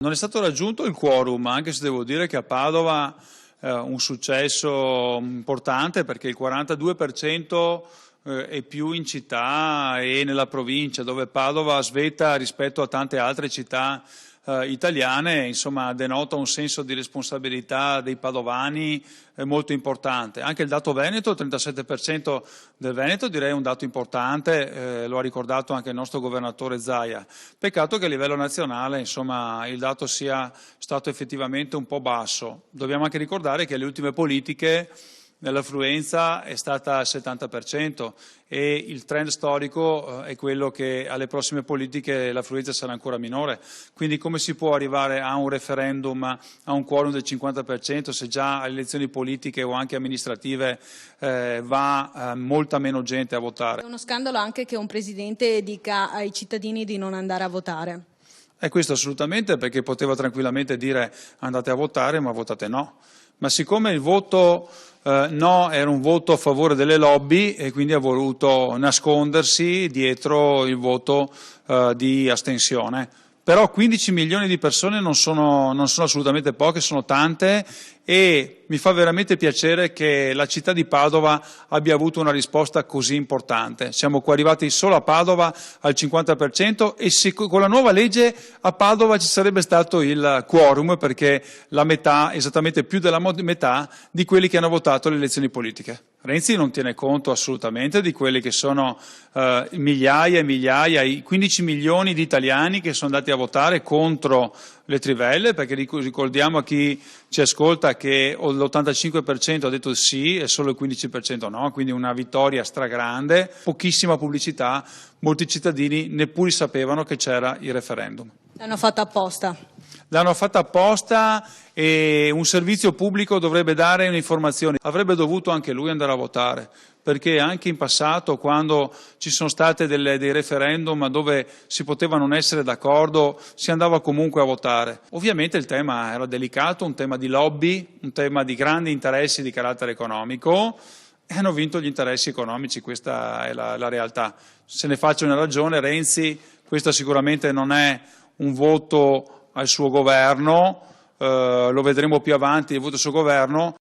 Non è stato raggiunto il quorum, anche se devo dire che a Padova un successo importante perché il 42% è più in città e nella provincia, dove Padova svetta rispetto a tante altre città italiane, insomma denota un senso di responsabilità dei padovani molto importante. Anche il dato Veneto, il 37% del Veneto, direi un dato importante, lo ha ricordato anche il nostro governatore Zaia. Peccato che a livello nazionale insomma, il dato sia stato effettivamente un po' basso. Dobbiamo anche ricordare che le ultime politiche l'affluenza è stata al 70% e il trend storico è quello che alle prossime politiche l'affluenza sarà ancora minore. Quindi come si può arrivare a un referendum, a un quorum del 50% se già alle elezioni politiche o anche amministrative va molta meno gente a votare? È uno scandalo anche che un presidente dica ai cittadini di non andare a votare. E questo assolutamente, perché poteva tranquillamente dire andate a votare ma votate no. Ma siccome il voto no era un voto a favore delle lobby e quindi ha voluto nascondersi dietro il voto di astensione. Però 15 milioni di persone non sono assolutamente poche, sono tante e mi fa veramente piacere che la città di Padova abbia avuto una risposta così importante. Siamo qua arrivati solo a Padova al 50% e se con la nuova legge a Padova ci sarebbe stato il quorum perché la metà, esattamente più della metà di quelli che hanno votato le elezioni politiche. Renzi non tiene conto assolutamente di quelli che sono migliaia e migliaia, i 15 milioni di italiani che sono andati a votare contro le trivelle, perché ricordiamo a chi ci ascolta che l'85% ha detto sì e solo il 15% no, quindi una vittoria stragrande, pochissima pubblicità, molti cittadini neppure sapevano che c'era il referendum. L'hanno fatta apposta. L'hanno fatta apposta e un servizio pubblico dovrebbe dare un'informazione. Avrebbe dovuto anche lui andare a votare, perché anche in passato, quando ci sono state dei referendum dove si poteva non essere d'accordo, si andava comunque a votare. Ovviamente il tema era delicato, un tema di lobby, un tema di grandi interessi di carattere economico, e hanno vinto gli interessi economici, questa è la realtà. Se ne faccia una ragione, Renzi, questo sicuramente non è un voto al suo governo, lo vedremo più avanti, il voto al suo governo.